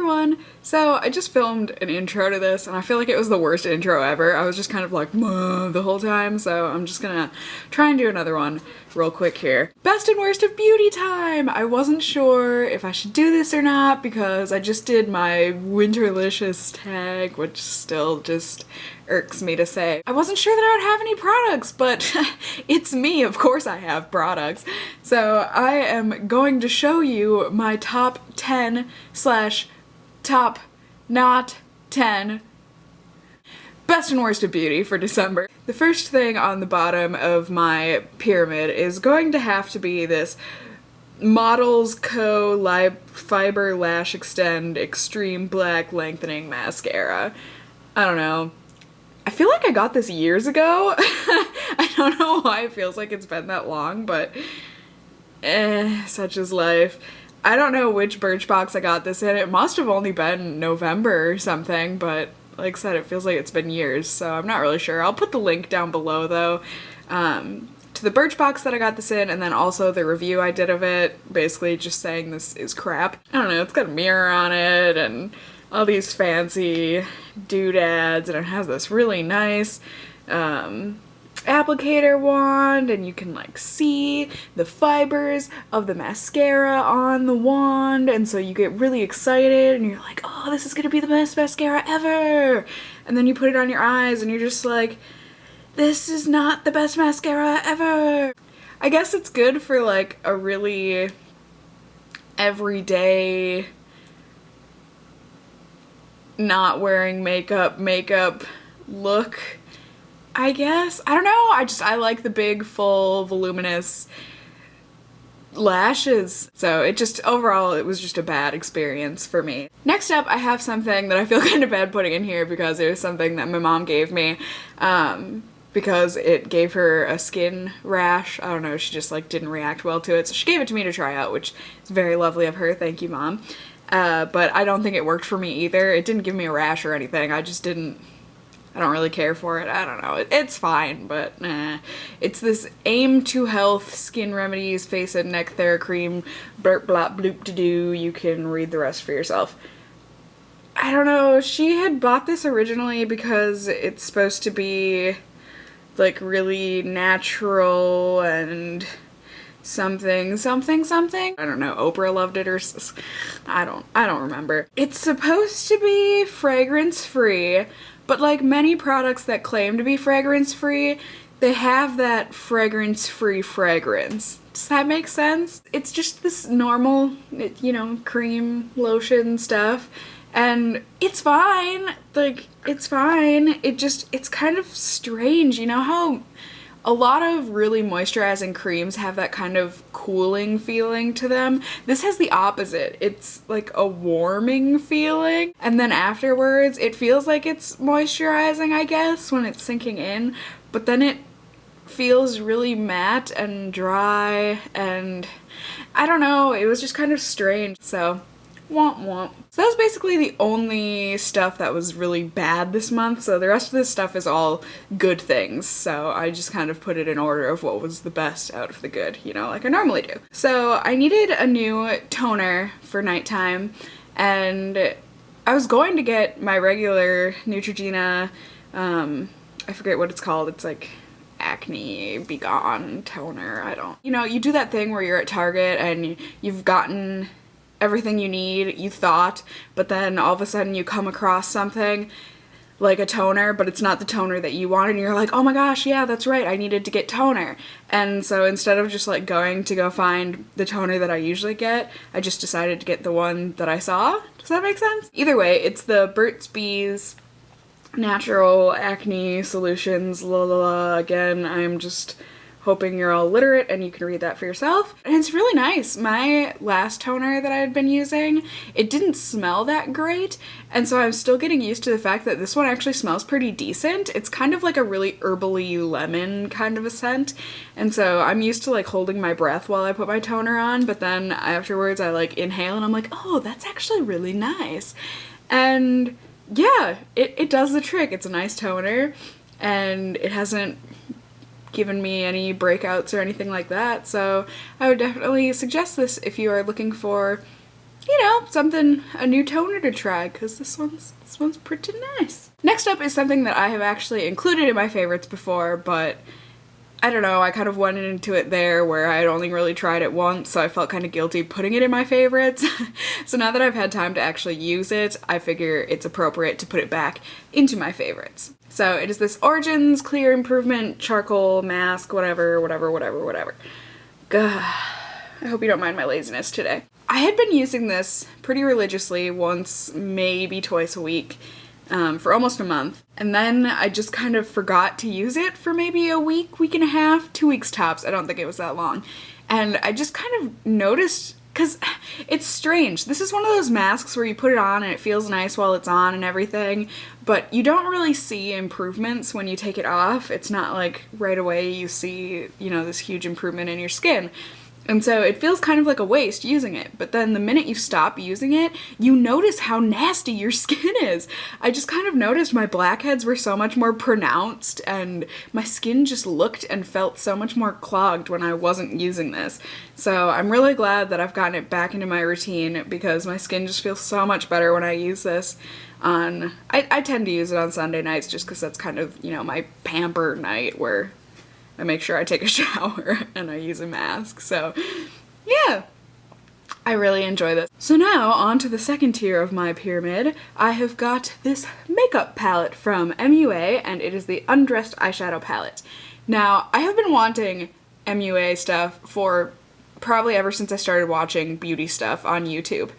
everyone! So I just filmed an intro to this and I feel like it was the worst intro ever. I was just kind of like the whole time, so I'm just gonna try and do another one real quick here. Best and worst of beauty time! I wasn't sure if I should do this or not because I just did my Winterlicious tag, which still just irks me to say. I wasn't sure that I would have any products, but it's me, of course I have products. So I am going to show you my top 10 slash top not 10 best and worst of beauty for December. The first thing on the bottom of my pyramid is going to have to be this Models Co. Fiber Lash Extend Extreme Black Lengthening Mascara. I don't know. I feel like I got this years ago. I don't know why it feels like it's been that long, but such is life. I don't know which Birchbox I got this in. It must have only been November or something, but like I said, it feels like it's been years, so I'm not really sure. I'll put the link down below though, to the Birchbox that I got this in, and then also the review I did of it, basically just saying this is crap. I don't know, it's got a mirror on it and all these fancy doodads, and it has this really nice applicator wand, and you can like see the fibers of the mascara on the wand, and so you get really excited and you're like, oh, this is gonna be the best mascara ever, and then you put it on your eyes and you're just like, this is not the best mascara ever. I guess it's good for like a really everyday not wearing makeup look, I guess. I don't know, I like the big, full, voluminous lashes. So overall, it was just a bad experience for me. Next up, I have something that I feel kind of bad putting in here because it was something that my mom gave me, because it gave her a skin rash. I don't know, she just like didn't react well to it, so she gave it to me to try out, which is very lovely of her. Thank you, Mom. But I don't think it worked for me either. It didn't give me a rash or anything. I don't really care for it. I don't know. It's fine, but It's this Aim to Health Skin Remedies Face and Neck Theracream blurp blop bloop to do. You can read the rest for yourself. I don't know. She had bought this originally because it's supposed to be like really natural and something. I don't know, Oprah loved it or I don't remember. It's supposed to be fragrance free, but like many products that claim to be fragrance free, they have that fragrance free fragrance. Does that make sense? It's just this normal, you know, cream, lotion stuff, and it's fine. Like, it's fine. It's kind of strange, you know how a lot of really moisturizing creams have that kind of cooling feeling to them? This has the opposite. It's like a warming feeling, and then afterwards it feels like it's moisturizing, I guess, when it's sinking in, but then it feels really matte and dry, and I don't know, it was just kind of strange, so womp womp. So that was basically the only stuff that was really bad this month, so the rest of this stuff is all good things, so I just kind of put it in order of what was the best out of the good, you know, like I normally do. So I needed a new toner for nighttime, and I was going to get my regular Neutrogena, I forget what it's called, it's like Acne Be Gone toner, you know, you do that thing where you're at Target and you've gotten everything you need, you thought, but then all of a sudden you come across something like a toner, but it's not the toner that you wanted, and you're like, oh my gosh, yeah, that's right, I needed to get toner. And so instead of just like going to go find the toner that I usually get, I just decided to get the one that I saw. Does that make sense? Either way, it's the Burt's Bees Natural Acne Solutions, la la la. Again, I'm just hoping you're all literate and you can read that for yourself. And it's really nice. My last toner that I had been using, it didn't smell that great, and so I'm still getting used to the fact that this one actually smells pretty decent. It's kind of like a really herbally lemon kind of a scent, and so I'm used to like holding my breath while I put my toner on, but then afterwards I like inhale and I'm like, oh, that's actually really nice. And yeah, it does the trick. It's a nice toner, and it hasn't given me any breakouts or anything like that, so I would definitely suggest this if you are looking for, you know, something, a new toner to try, because this one's pretty nice. Next up is something that I have actually included in my favorites before, but I don't know, I kind of went into it there where I had only really tried it once, so I felt kind of guilty putting it in my favorites. So now that I've had time to actually use it, I figure it's appropriate to put it back into my favorites. So it is this Origins Clear Improvement Charcoal Mask, whatever. Gah. I hope you don't mind my laziness today. I had been using this pretty religiously, once, maybe twice a week, for almost a month. And then I just kind of forgot to use it for maybe a week, week and a half, 2 weeks tops. I don't think it was that long. And I just kind of noticed, because it's strange. This is one of those masks where you put it on and it feels nice while it's on and everything, but you don't really see improvements when you take it off. It's not like right away you see, you know, this huge improvement in your skin. And so it feels kind of like a waste using it, but then the minute you stop using it, you notice how nasty your skin is. I just kind of noticed my blackheads were so much more pronounced, and my skin just looked and felt so much more clogged when I wasn't using this. So I'm really glad that I've gotten it back into my routine, because my skin just feels so much better when I use this on, I tend to use it on Sunday nights just because that's kind of, you know, my pamper night where I make sure I take a shower and I use a mask. So yeah, I really enjoy this. So now on to the second tier of my pyramid. I have got this makeup palette from MUA, and it is the Undressed Eyeshadow Palette. Now, I have been wanting MUA stuff for probably ever since I started watching beauty stuff on YouTube.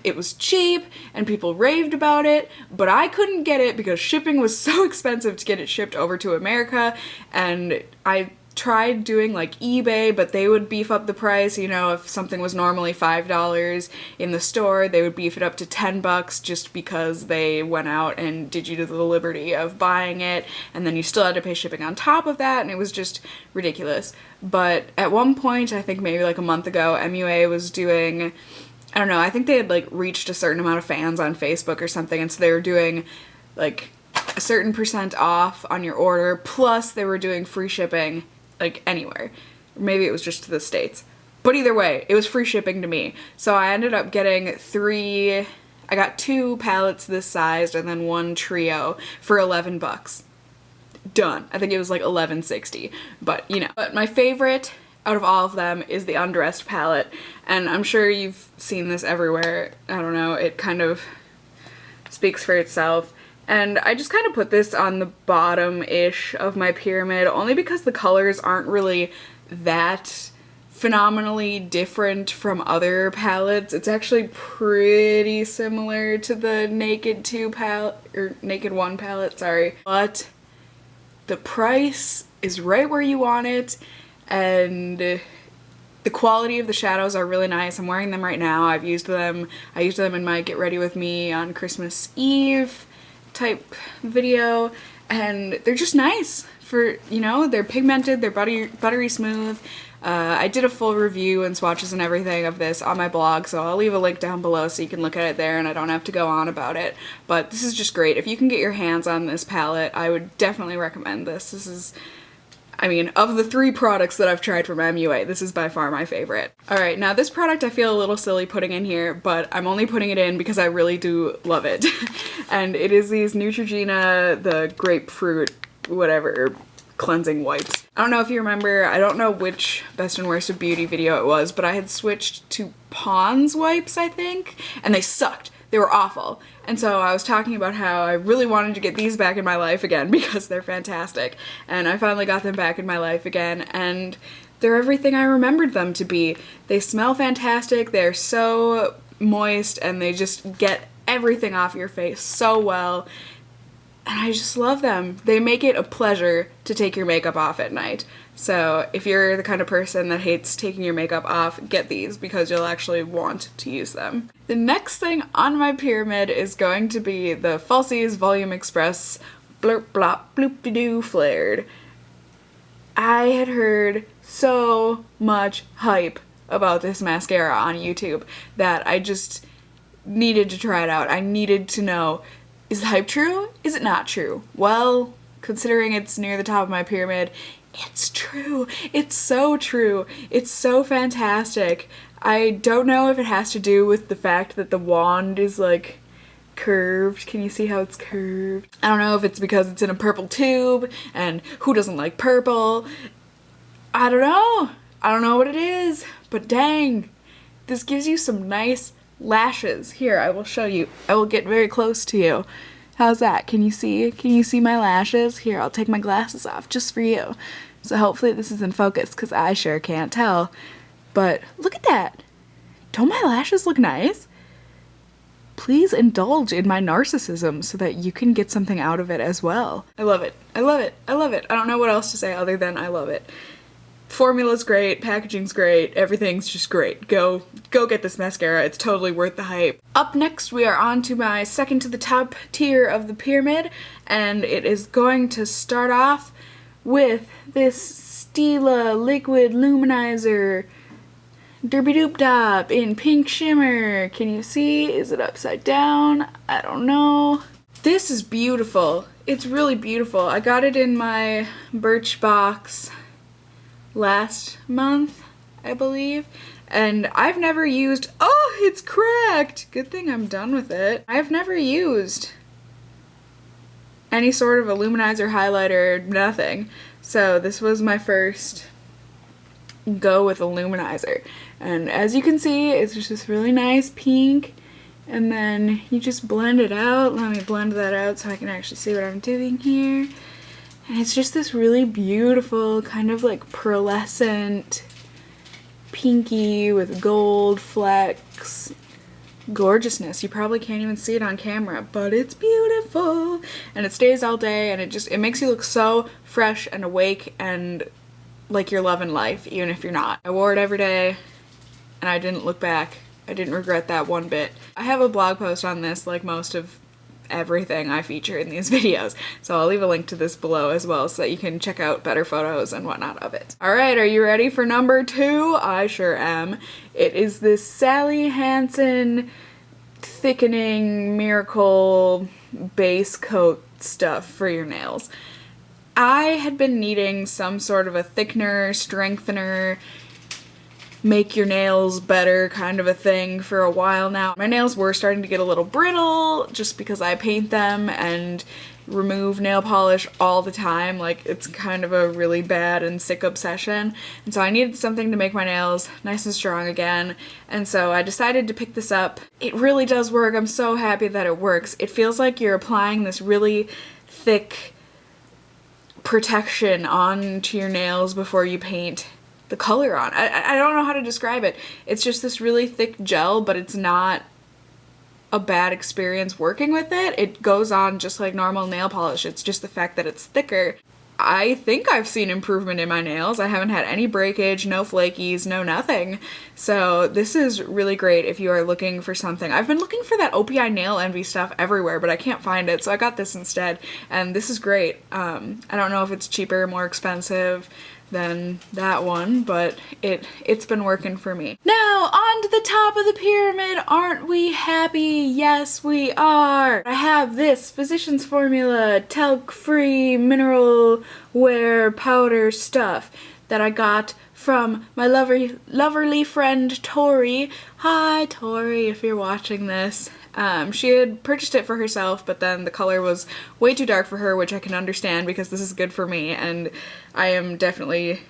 It was cheap and people raved about it, but I couldn't get it because shipping was so expensive to get it shipped over to America, and I tried doing like eBay, but they would beef up the price. You know, if something was normally $5 in the store, they would beef it up to $10 just because they went out and did you to the liberty of buying it, and then you still had to pay shipping on top of that, and it was just ridiculous. But at one point, I think maybe like a month ago, MUA was doing, I don't know, I think they had like reached a certain amount of fans on Facebook or something, and so they were doing like a certain % off on your order, plus they were doing free shipping like anywhere. Maybe it was just to the States. But either way, it was free shipping to me. So I ended up getting I got 2 palettes this sized and then 1 trio for $11. Done. I think it was like $11.60, but you know. But my favorite out of all of them is the Undressed palette, and I'm sure you've seen this everywhere. I don't know, it kind of speaks for itself. And I just kind of put this on the bottom-ish of my pyramid, only because the colors aren't really that phenomenally different from other palettes. It's actually pretty similar to the Naked 2 palette, or Naked 1 palette, sorry. But the price is right where you want it, and the quality of the shadows are really nice. I'm wearing them right now. I used them in my Get Ready With Me on Christmas Eve type video, and they're just nice for, you know, they're pigmented, they're buttery smooth. I did a full review and swatches and everything of this on my blog, so I'll leave a link down below so you can look at it there and I don't have to go on about it. But this is just great. If you can get your hands on this palette, I would definitely recommend this. This is, I mean, of the 3 products that I've tried from MUA, this is by far my favorite. Alright, now this product I feel a little silly putting in here, but I'm only putting it in because I really do love it. And it is these Neutrogena, the grapefruit, whatever, cleansing wipes. I don't know if you remember, I don't know which Best and Worst of Beauty video it was, but I had switched to Pond's wipes, I think, and they sucked. They were awful. And so I was talking about how I really wanted to get these back in my life again because they're fantastic. And I finally got them back in my life again, and they're everything I remembered them to be. They smell fantastic, they're so moist, and they just get everything off your face so well. And I just love them. They make it a pleasure to take your makeup off at night. So if you're the kind of person that hates taking your makeup off, get these because you'll actually want to use them. The next thing on my pyramid is going to be the Falsies Volume Express Blurp Blop Bloop-de-doo Flared. I had heard so much hype about this mascara on YouTube that I just needed to try it out. I needed to know, is the hype true? Is it not true? Well, considering it's near the top of my pyramid, it's true. It's so true. It's so fantastic. I don't know if it has to do with the fact that the wand is like curved. Can you see how it's curved? I don't know if it's because it's in a purple tube, and who doesn't like purple? I don't know. I don't know what it is, but dang, this gives you some nice lashes. Here, I will show you. I will get very close to you. How's that? Can you see? Can you see my lashes? Here, I'll take my glasses off just for you. So hopefully this is in focus, because I sure can't tell. But look at that. Don't my lashes look nice? Please indulge in my narcissism so that you can get something out of it as well. I love it. I love it. I love it. I don't know what else to say other than I love it. Formula's great, packaging's great, everything's just great. Go get this mascara, it's totally worth the hype. Up next we are on to my second to the top tier of the pyramid, and it is going to start off with this Stila Liquid Luminizer Derpy Doop Dop in pink shimmer. Can you see? Is it upside down? I don't know. This is beautiful. It's really beautiful. I got it in my Birchbox last month, I believe, and I've never used— oh, it's cracked! Good thing I'm done with it. I've never used any sort of a luminizer, highlighter, nothing. So this was my first go with a luminizer. And as you can see, it's just this really nice pink, and then you just blend it out. Let me blend that out so I can actually see what I'm doing here. And it's just this really beautiful kind of like pearlescent pinky with gold flecks gorgeousness. You probably can't even see it on camera, but it's beautiful, and it stays all day, and it makes you look so fresh and awake and like you're loving life, even if you're not. I wore it every day, and I didn't look back. I didn't regret that one bit. I have a blog post on this, like most of everything I feature in these videos, so I'll leave a link to this below as well so that you can check out better photos and whatnot of it. Alright, are you ready for number 2? I sure am. It is this Sally Hansen thickening miracle base coat stuff for your nails. I had been needing some sort of a thickener, strengthener, make your nails better kind of a thing for a while now. My nails were starting to get a little brittle just because I paint them and remove nail polish all the time. Like, it's kind of a really bad and sick obsession. And so I needed something to make my nails nice and strong again. And so I decided to pick this up. It really does work. I'm so happy that it works. It feels like you're applying this really thick protection onto your nails before you paint the color on. I don't know how to describe it. It's just this really thick gel, but it's not a bad experience working with it. It goes on just like normal nail polish. It's just the fact that it's thicker. I think I've seen improvement in my nails. I haven't had any breakage, no flakies, no nothing. So this is really great if you are looking for something. I've been looking for that OPI Nail Envy stuff everywhere, but I can't find it, so I got this instead, and this is great. I don't know if it's cheaper, more expensive than that one, but it's been working for me. Now, on to the top of the pyramid. Aren't we happy? Yes, we are. I have this Physicians Formula talc-free mineral wear powder stuff that I got from my loverly friend Tori. Hi Tori, if you're watching this. She had purchased it for herself, but then the color was way too dark for her, which I can understand because this is good for me, and I am definitely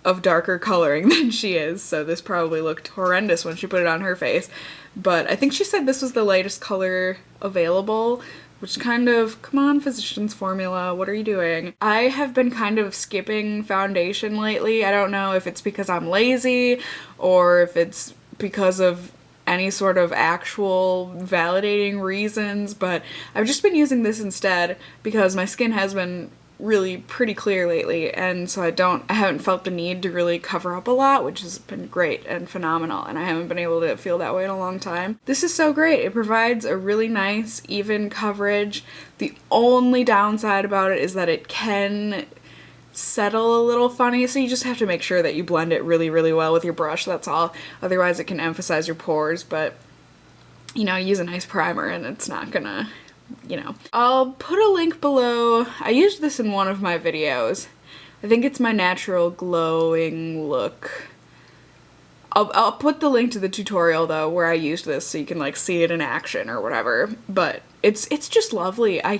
of darker coloring than she is, so this probably looked horrendous when she put it on her face. But I think she said this was the lightest color available, which kind of— come on, Physicians Formula, what are you doing? I have been kind of skipping foundation lately. I don't know if it's because I'm lazy or if it's because of any sort of actual validating reasons, but I've just been using this instead because my skin has been really pretty clear lately, and so I haven't felt the need to really cover up a lot, which has been great and phenomenal, and I haven't been able to feel that way in a long time. This is so great. It provides a really nice, even coverage. The only downside about it is that it can settle a little funny, so you just have to make sure that you blend it really, really well with your brush, that's all. Otherwise it can emphasize your pores, but, you know, use a nice primer and it's not gonna, you know. I'll put a link below. I used this in one of my videos. I think it's my natural glowing look. I'll put the link to the tutorial though where I used this so you can like see it in action or whatever, but it's just lovely. I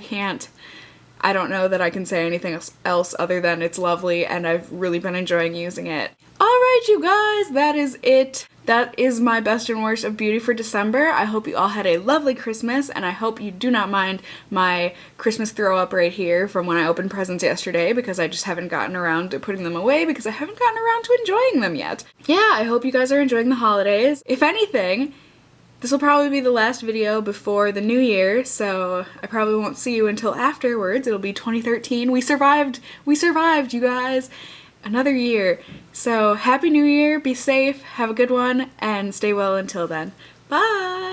don't know that I can say anything else other than it's lovely, and I've really been enjoying using it. Alright you guys, that is it. That is my best and worst of beauty for December. I hope you all had a lovely Christmas, and I hope you do not mind my Christmas throw up right here from when I opened presents yesterday, because I just haven't gotten around to putting them away because I haven't gotten around to enjoying them yet. Yeah, I hope you guys are enjoying the holidays. If anything, this will probably be the last video before the new year, so I probably won't see you until afterwards. It'll be 2013. We survived, you guys. Another year. So happy new year, be safe, have a good one, and stay well until then. Bye!